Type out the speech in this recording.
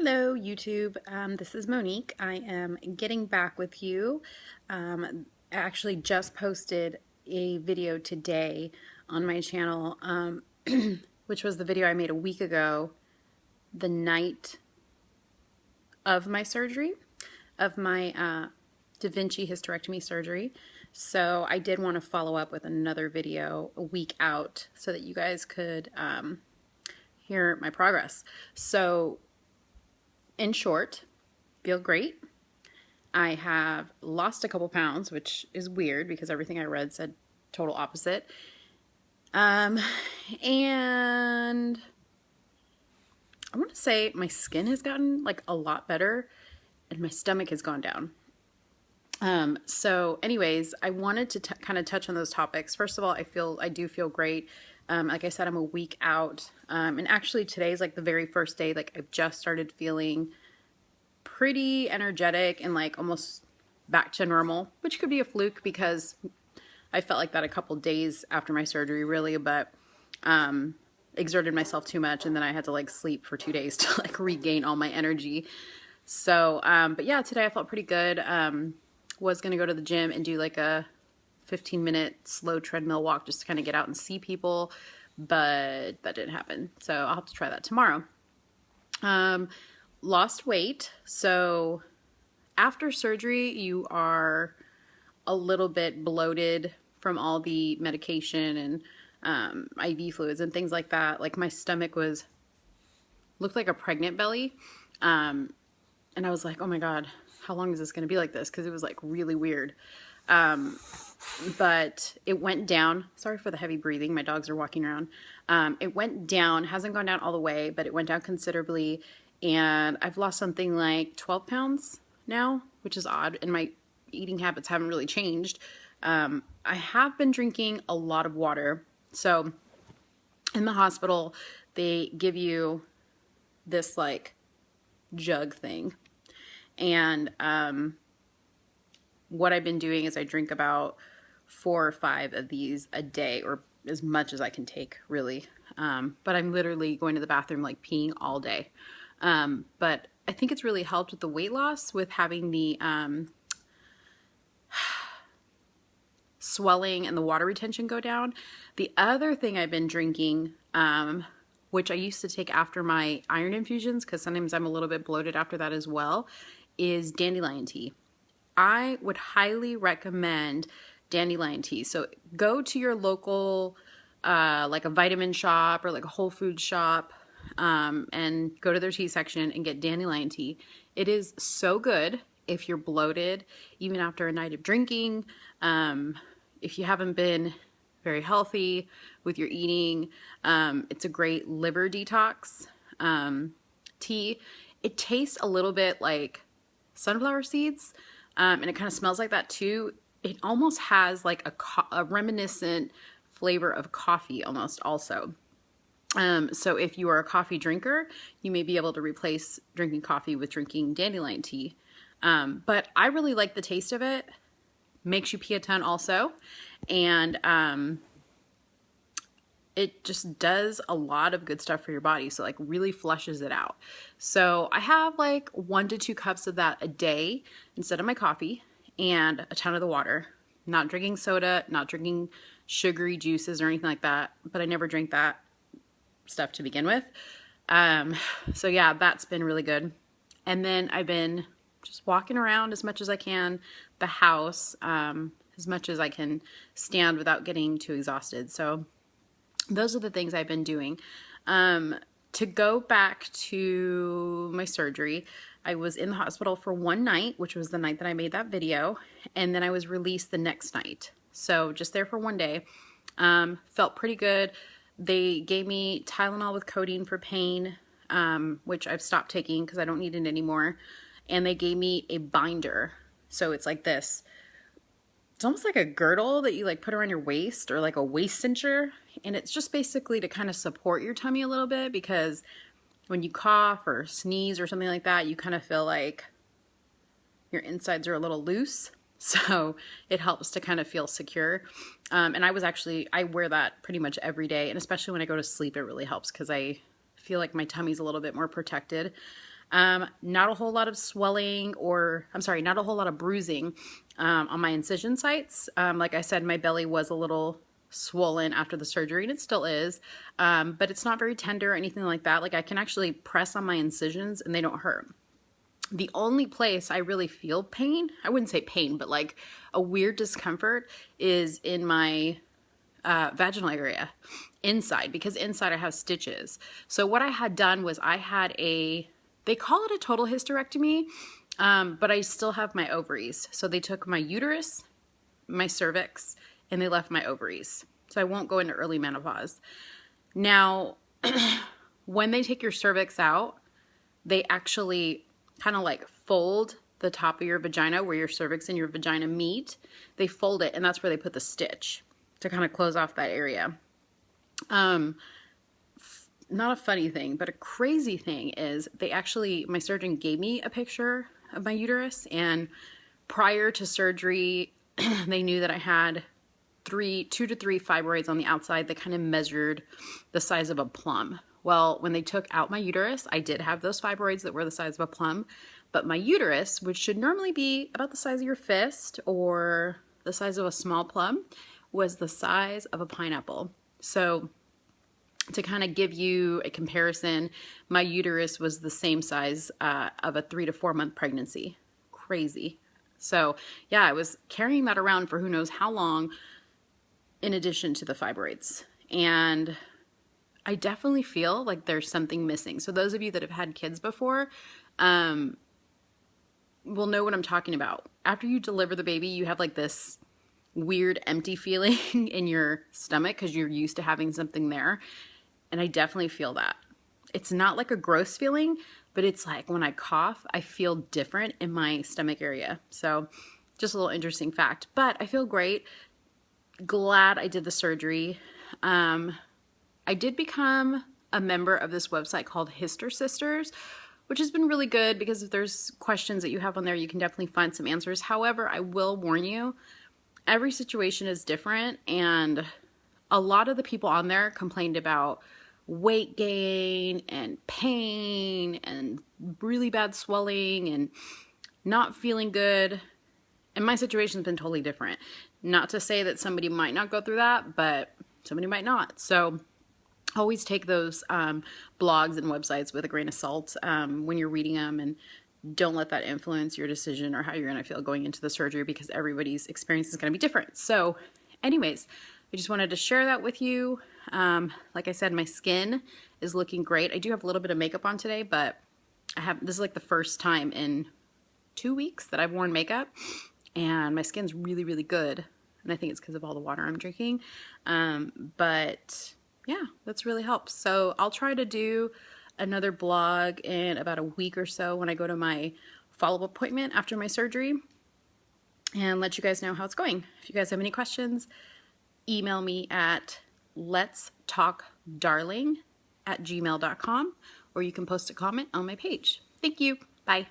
Hello YouTube, this is Monique. I am getting back with you. I actually just posted a video today on my channel, which was the video I made a week ago, the night of my surgery, of my Davinci hysterectomy surgery. So I did want to follow up with another video a week out so that you guys could hear my progress. So in short, feel great. I have lost a couple pounds, which is weird because everything I read said total opposite. And I want to say my skin has gotten like a lot better and my stomach has gone down. So anyways, I wanted to kind of touch on those topics. First of all, I do feel great. Like I said, I'm a week out. And actually today's like the very first day, like I've just started feeling pretty energetic and like almost back to normal, which could be a fluke because I felt like that a couple days after my surgery really, but, exerted myself too much and then I had to like sleep for 2 days to like regain all my energy. So, but yeah, today I felt pretty good. Was going to go to the gym and do like a 15-minute slow treadmill walk just to kind of get out and see people, but that didn't happen. So I'll have to try that tomorrow. Lost weight. So after surgery, you are a little bit bloated from all the medication and IV fluids and things like that. Like my stomach looked like a pregnant belly. And I was like, oh my God, how long is this going to be like this? Because it was like really weird. But it went down. Sorry for the heavy breathing. My dogs are walking around. It went down, hasn't gone down all the way, but it went down considerably. And I've lost something like 12 pounds now, which is odd. And my eating habits haven't really changed. I have been drinking a lot of water. So in the hospital, they give you this like jug thing. And what I've been doing is I drink about 4 or 5 of these a day, or as much as I can take, really. But I'm literally going to the bathroom, like peeing all day. But I think it's really helped with the weight loss with having the swelling and the water retention go down. The other thing I've been drinking, which I used to take after my iron infusions, because sometimes I'm a little bit bloated after that as well, is dandelion tea. I would highly recommend dandelion tea. So go to your local, like a vitamin shop or like a Whole Foods shop, and go to their tea section and get dandelion tea. It is so good if you're bloated, even after a night of drinking. If you haven't been very healthy with your eating, it's a great liver detox tea. It tastes a little bit like sunflower seeds, and it kind of smells like that too. It almost has like a reminiscent flavor of coffee almost also. So if you are a coffee drinker, you may be able to replace drinking coffee with drinking dandelion tea. But I really like the taste of it. Makes you pee a ton also. And it just does a lot of good stuff for your body. So like really flushes it out. So I have like 1 to 2 cups of that a day instead of my coffee, and a ton of the water. Not drinking soda, not drinking sugary juices or anything like that. But I never drank that stuff to begin with. So yeah, that's been really good. And then I've been just walking around as much as I can, the house, as much as I can stand without getting too exhausted. So those are the things I've been doing. To go back to my surgery, I was in the hospital for 1 night, which was the night that I made that video, and then I was released the next night. So just there for 1 day. Felt pretty good. They gave me Tylenol with codeine for pain, which I've stopped taking because I don't need it anymore. And they gave me a binder. So it's like this. It's almost like a girdle that you like put around your waist, or like a waist cincher. And it's just basically to kind of support your tummy a little bit, because when you cough or sneeze or something like that, you kind of feel like your insides are a little loose. So it helps to kind of feel secure. And I wear that pretty much every day. And especially when I go to sleep, it really helps because I feel like my tummy's a little bit more protected. Not a whole lot of swelling not a whole lot of bruising on my incision sites. Like I said, my belly was a little swollen after the surgery, and it still is, but it's not very tender or anything like that. Like I can actually press on my incisions and they don't hurt. The only place I really feel pain, I wouldn't say pain, but like a weird discomfort is in my vaginal area inside, because inside I have stitches. So what I had done was I had they call it a total hysterectomy, but I still have my ovaries. So they took my uterus, my cervix, and they left my ovaries. So I won't go into early menopause. Now, when they take your cervix out, they actually kind of like fold the top of your vagina where your cervix and your vagina meet. They fold it, and that's where they put the stitch to kind of close off that area. Not a funny thing, but a crazy thing is my surgeon gave me a picture of my uterus, and prior to surgery, they knew that I had 2 to 3 fibroids on the outside that kind of measured the size of a plum. Well, when they took out my uterus, I did have those fibroids that were the size of a plum, but my uterus, which should normally be about the size of your fist or the size of a small plum, was the size of a pineapple. So to kind of give you a comparison, my uterus was the same size of a 3 to 4 month pregnancy. Crazy. So yeah, I was carrying that around for who knows how long, in addition to the fibroids. And I definitely feel like there's something missing. So those of you that have had kids before will know what I'm talking about. After you deliver the baby, you have like this weird empty feeling in your stomach because you're used to having something there. And I definitely feel that. It's not like a gross feeling, but it's like when I cough, I feel different in my stomach area. So just a little interesting fact. But I feel great. Glad I did the surgery. I did become a member of this website called Hyster Sisters, which has been really good because if there's questions that you have on there, you can definitely find some answers. However, I will warn you, every situation is different, and a lot of the people on there complained about weight gain and pain and really bad swelling and not feeling good. And my situation's been totally different. Not to say that somebody might not go through that, but somebody might not. So always take those blogs and websites with a grain of salt when you're reading them, and don't let that influence your decision or how you're going to feel going into the surgery, because everybody's experience is going to be different. So anyways, I just wanted to share that with you. Like I said, my skin is looking great. I do have a little bit of makeup on today, but this is like the first time in 2 weeks that I've worn makeup, and my skin's really, really good. And I think it's because of all the water I'm drinking. But yeah, that's really helped. So I'll try to do another blog in about a week or so when I go to my follow-up appointment after my surgery, and let you guys know how it's going. If you guys have any questions, email me at letstalkdarling@gmail.com, or you can post a comment on my page. Thank you. Bye.